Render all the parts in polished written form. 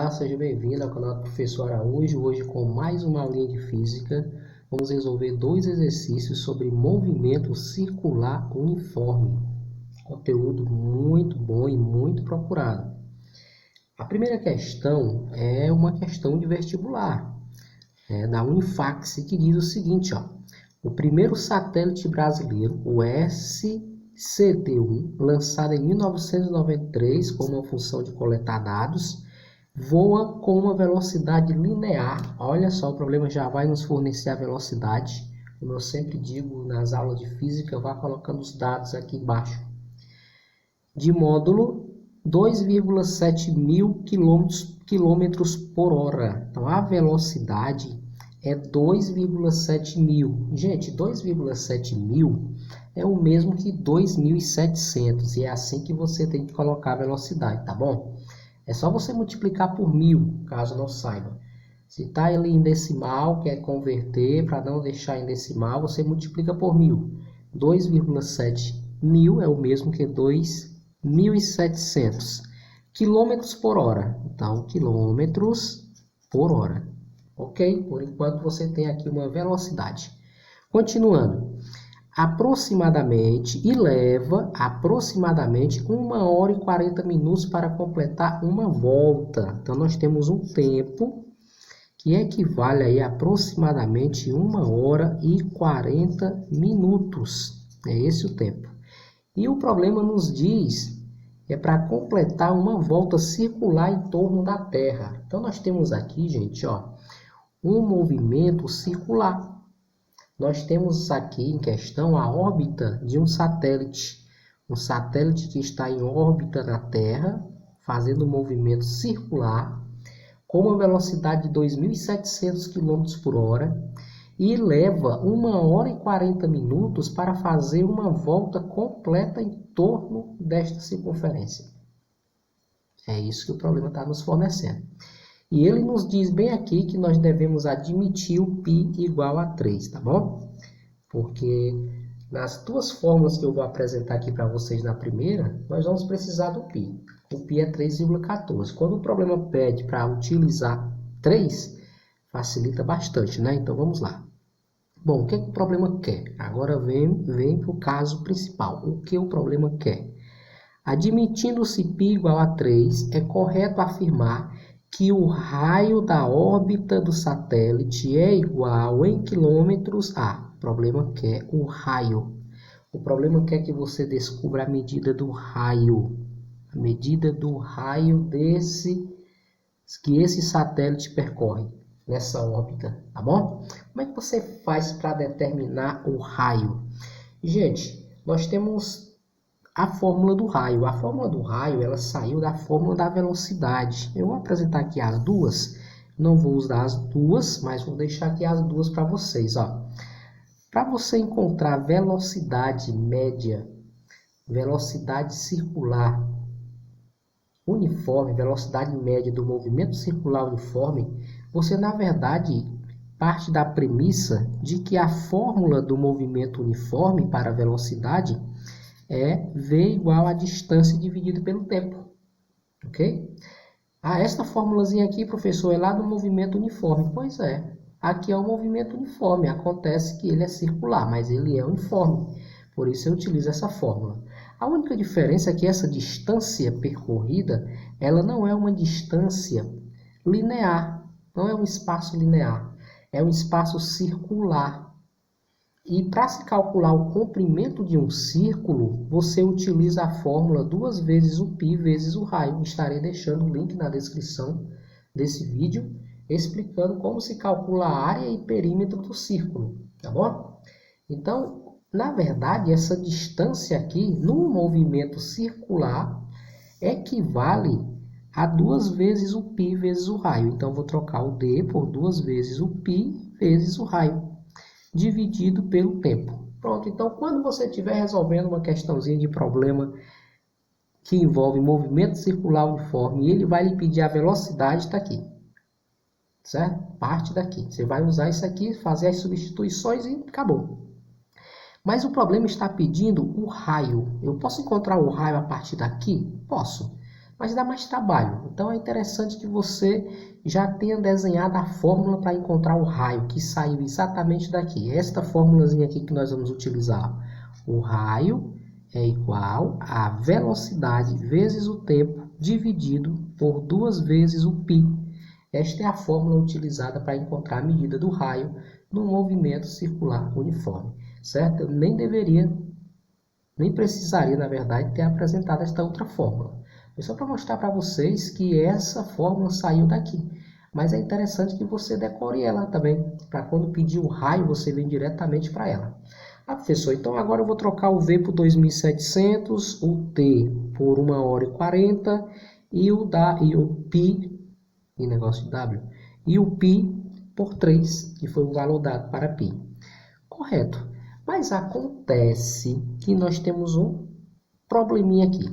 Olá, seja bem-vindo ao canal do Professor Araújo. Hoje com mais uma aulinha de física. Vamos resolver dois exercícios sobre movimento circular uniforme. Conteúdo muito bom e muito procurado. A primeira questão é uma questão de vestibular, da Unifax, que diz o seguinte, ó. O primeiro satélite brasileiro, o SCT-1, lançado em 1993 com uma função de coletar dados, voa com uma velocidade linear. Olha só, o problema já vai nos fornecer a velocidade. Como eu sempre digo nas aulas de física, vá colocando os dados aqui embaixo. De módulo 2,7 mil quilômetros por hora. Então, a velocidade é 2,7 mil. Gente, 2,7 mil é o mesmo que 2.700. E é assim que você tem que colocar a velocidade, tá bom? É só você multiplicar por 1000, caso não saiba. Se está ali em decimal, quer converter, para não deixar em decimal, você multiplica por 1000. 2,7 mil é o mesmo que 2.700. Quilômetros por hora. Então, quilômetros por hora. Ok? Por enquanto, você tem aqui uma velocidade. Continuando. Aproximadamente, e leva aproximadamente 1 hora e 40 minutos para completar uma volta. Então, nós temos um tempo que equivale aí a aproximadamente 1 hora e 40 minutos. É esse o tempo. E o problema nos diz que é para completar uma volta circular em torno da Terra. Então, nós temos aqui, gente, ó, um movimento circular. Nós temos aqui em questão a órbita de um satélite que está em órbita na Terra, fazendo um movimento circular, com uma velocidade de 2.700 km por hora, e leva 1 hora e 40 minutos para fazer uma volta completa em torno desta circunferência. É isso que o problema está nos fornecendo. E ele nos diz bem aqui que nós devemos admitir o π igual a 3, tá bom? Porque nas duas fórmulas que eu vou apresentar aqui para vocês na primeira, nós vamos precisar do π. O π é 3,14. Quando o problema pede para utilizar 3, facilita bastante, né? Então vamos lá. Bom, o que o problema quer? Agora vem para o caso principal. O que o problema quer? Admitindo-se π igual a 3, é correto afirmar que o raio da órbita do satélite é igual em quilômetros a... O problema quer o raio. O problema quer que você descubra a medida do raio. A medida do raio que esse satélite percorre nessa órbita, tá bom? Como é que você faz para determinar o raio? Gente, nós temos a fórmula do raio. A fórmula do raio, ela saiu da fórmula da velocidade. Eu vou apresentar aqui as duas. Não vou usar as duas, mas vou deixar aqui as duas para vocês, ó. Para você encontrar a velocidade média, velocidade circular uniforme, velocidade média do movimento circular uniforme, você, na verdade, parte da premissa de que a fórmula do movimento uniforme para a velocidade é V igual a distância dividida pelo tempo. Ok? Esta formulazinha aqui, professor, é lá do movimento uniforme. Pois é. Aqui é o movimento uniforme. Acontece que ele é circular, mas ele é uniforme. Por isso eu utilizo essa fórmula. A única diferença é que essa distância percorrida, ela não é uma distância linear. Não é um espaço linear. É um espaço circular. E para se calcular o comprimento de um círculo, você utiliza a fórmula 2 vezes o π vezes o raio. Estarei deixando o link na descrição desse vídeo, explicando como se calcula a área e perímetro do círculo, tá bom? Então, na verdade, essa distância aqui, no movimento circular, equivale a 2 vezes o π vezes o raio. Então, vou trocar o d por 2 vezes o π vezes o raio, dividido pelo tempo. Pronto, então quando você estiver resolvendo uma questãozinha de problema que envolve movimento circular uniforme, e ele vai lhe pedir a velocidade, está aqui. Certo? Parte daqui. Você vai usar isso aqui, fazer as substituições e acabou. Mas o problema está pedindo o raio. Eu posso encontrar o raio a partir daqui? Posso. mas dá mais trabalho. Então é interessante que você já tenha desenhado a fórmula para encontrar o raio, que saiu exatamente daqui. Esta fórmulazinha aqui que nós vamos utilizar. O raio é igual a velocidade vezes o tempo dividido por 2 vezes o π. Esta é a fórmula utilizada para encontrar a medida do raio no movimento circular uniforme, certo? Eu nem precisaria, na verdade, ter apresentado esta outra fórmula. Foi só para mostrar para vocês que essa fórmula saiu daqui. Mas é interessante que você decore ela também, para quando pedir o raio, você vem diretamente para ela. Ah, professor, então agora eu vou trocar o V por 2.700, o T por 1h40 e o π, em negócio de W, e o π por 3, que foi o valor dado para π. Correto. Mas acontece que nós temos um probleminha aqui.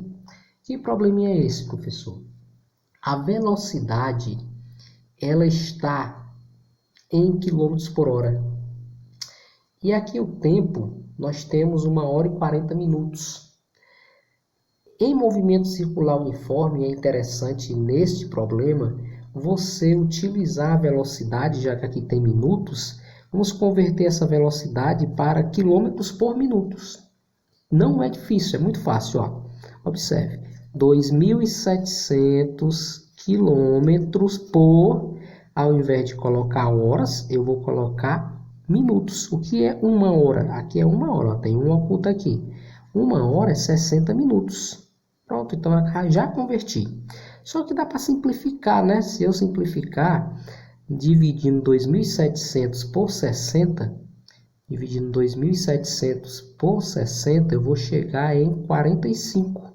Que probleminha é esse, professor? A velocidade, ela está em quilômetros por hora. E aqui o tempo, nós temos 1h40 minutos. Em movimento circular uniforme, é interessante neste problema você utilizar a velocidade, já que aqui tem minutos, vamos converter essa velocidade para quilômetros por minutos. Não é difícil, é muito fácil. Ó. Observe, 2.700 quilômetros por, ao invés de colocar horas, eu vou colocar minutos. O que é 1 hora? Aqui é 1 hora, ó, tem um oculto aqui. 1 hora é 60 minutos. Pronto, então já converti. Só que dá para simplificar, né? Se eu simplificar, dividindo 2.700 por 60, dividindo 2.700 por 60, eu vou chegar em 45.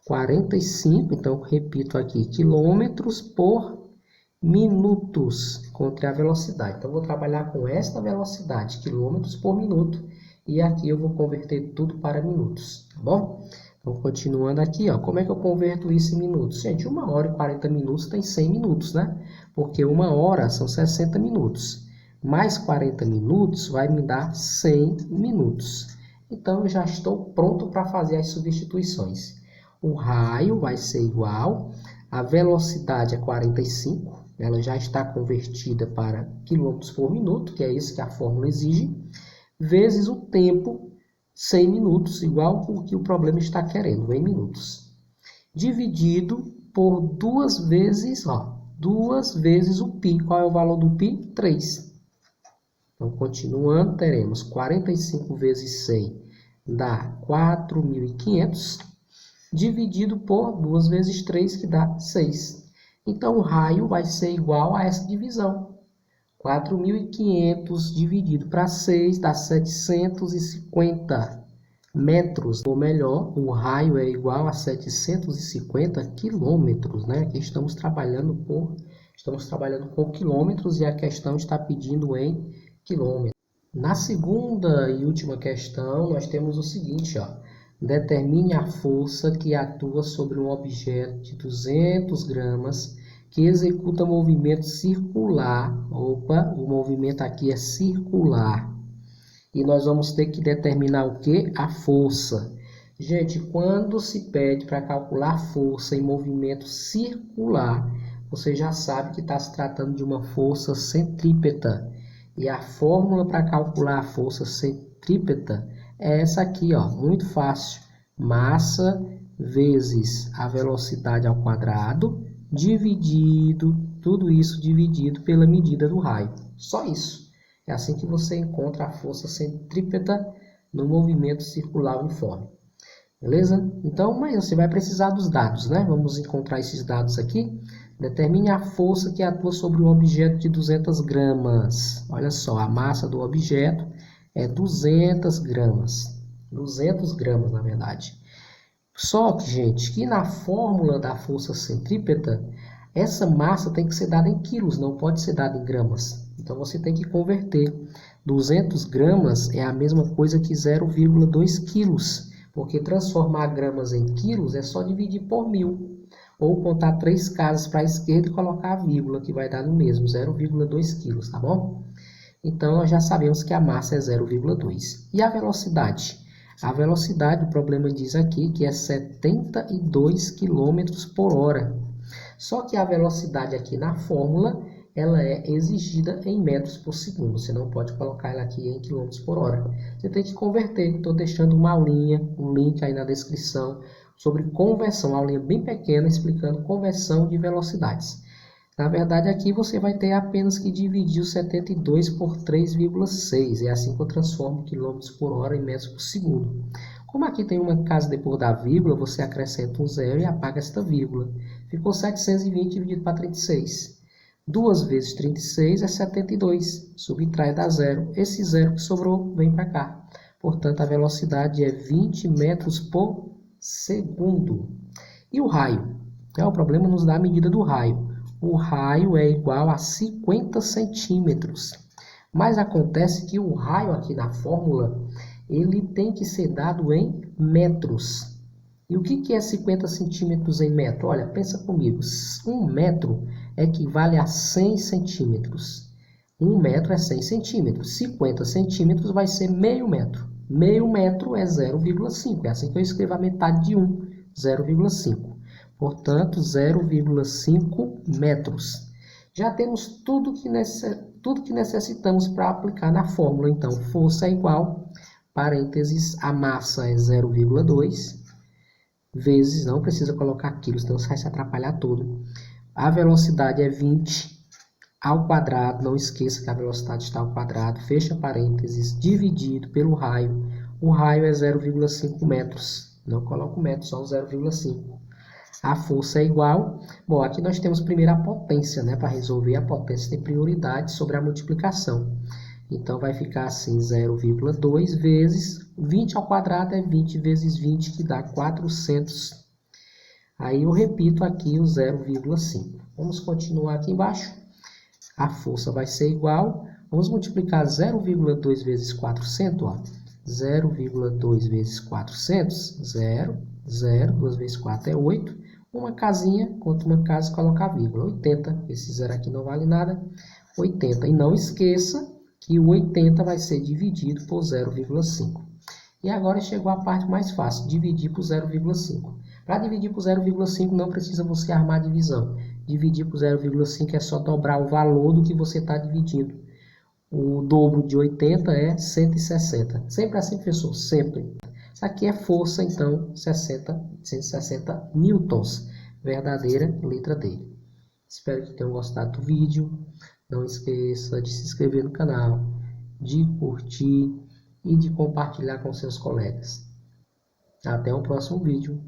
45, então repito aqui, quilômetros por minutos, encontrei a velocidade. Então, eu vou trabalhar com esta velocidade, quilômetros por minuto, e aqui eu vou converter tudo para minutos, tá bom? Então, continuando aqui, ó, como é que eu converto isso em minutos? Gente, 1h40 minutos tem 100 minutos, né? Porque 1 hora são 60 minutos. Mais 40 minutos vai me dar 100 minutos. Então, eu já estou pronto para fazer as substituições. O raio vai ser igual, a velocidade é 45, ela já está convertida para quilômetros por minuto, que é isso que a fórmula exige, vezes o tempo, 100 minutos, igual o que o problema está querendo, em minutos. Dividido por 2 vezes, ó, 2 vezes o π. Qual é o valor do π? 3. Então, continuando, teremos 45 vezes 100 dá 4.500, dividido por 2 vezes 3, que dá 6. Então, o raio vai ser igual a essa divisão. 4.500 dividido para 6 dá 750 metros. Ou melhor, o raio é igual a 750 quilômetros, né? Aqui estamos trabalhando com quilômetros e a questão está pedindo em quilômetros. Na segunda e última questão, nós temos o seguinte, ó. Determine a força que atua sobre um objeto de 200 gramas que executa movimento circular. Opa, o movimento aqui é circular. E nós vamos ter que determinar o quê? A força. Gente, quando se pede para calcular força em movimento circular, você já sabe que está se tratando de uma força centrípeta. E a fórmula para calcular a força centrípeta é essa aqui, ó, muito fácil. Massa vezes a velocidade ao quadrado, dividido, tudo isso dividido pela medida do raio. Só isso. É assim que você encontra a força centrípeta no movimento circular uniforme. Beleza? Então, mas você vai precisar dos dados, né? Vamos encontrar esses dados aqui. Determine a força que atua sobre um objeto de 200 gramas. Olha só, a massa do objeto é 200 gramas. 200 gramas, na verdade. Só que, gente, que na fórmula da força centrípeta, essa massa tem que ser dada em quilos, não pode ser dada em gramas. Então, você tem que converter. 200 gramas é a mesma coisa que 0,2 quilos. Porque transformar gramas em quilos é só dividir por 1.000. Ou contar 3 casas para a esquerda e colocar a vírgula, que vai dar no mesmo, 0,2 quilos, tá bom? Então, nós já sabemos que a massa é 0,2. E a velocidade? A velocidade, o problema diz aqui que é 72 km por hora. Só que a velocidade aqui na fórmula, ela é exigida em metros por segundo. Você não pode colocar ela aqui em quilômetros por hora. Você tem que converter. Estou deixando uma aulinha, um link aí na descrição, sobre conversão. Uma aulinha bem pequena explicando conversão de velocidades. Na verdade, aqui você vai ter apenas que dividir o 72 por 3,6. É assim que eu transformo quilômetros por hora em metros por segundo. Como aqui tem uma casa depois da vírgula, você acrescenta um zero e apaga esta vírgula. Ficou 720 dividido para 36. 2 vezes 36 é 72. Subtrai da zero. Esse zero que sobrou vem para cá. Portanto, a velocidade é 20 metros por segundo. E o raio? O problema nos dá a medida do raio. O raio é igual a 50 centímetros. Mas acontece que o raio aqui na fórmula, ele tem que ser dado em metros. E o que é 50 centímetros em metro? Olha, pensa comigo. 1 metro equivale a 100 centímetros. 1 metro é 100 centímetros. 50 centímetros vai ser meio metro. Meio metro é 0,5. É assim que eu escrevo a metade de 1, 0,5. Portanto, 0,5 metros. Já temos tudo que necessitamos para aplicar na fórmula. Então, força é igual, parênteses, a massa é 0,2, vezes, não precisa colocar quilos, senão vai se atrapalhar todo. A velocidade é 20 ao quadrado, não esqueça que a velocidade está ao quadrado, fecha parênteses, dividido pelo raio. O raio é 0,5 metros, não coloco metro, só o 0,5. A força é igual. Bom, aqui nós temos primeiro a potência, né? Para resolver, a potência tem prioridade sobre a multiplicação. Então, vai ficar assim, 0,2 vezes 20 ao quadrado é 20 vezes 20, que dá 400. Aí eu repito aqui o 0,5. Vamos continuar aqui embaixo. A força vai ser igual. Vamos multiplicar 0,2 vezes 400, ó. 0,2 vezes 400, 0, 0, 2 vezes 4 é 8. Uma casinha, conta uma casa e coloca a vírgula. 80, esse zero aqui não vale nada. 80. E não esqueça que o 80 vai ser dividido por 0,5. E agora chegou a parte mais fácil, dividir por 0,5. Para dividir por 0,5 não precisa você armar a divisão. Dividir por 0,5 é só dobrar o valor do que você está dividindo. O dobro de 80 é 160. Sempre assim, professor? Sempre. Isso aqui é força, então, 160 newtons. Verdadeira letra D. Espero que tenham gostado do vídeo. Não esqueça de se inscrever no canal, de curtir e de compartilhar com seus colegas. Até o próximo vídeo.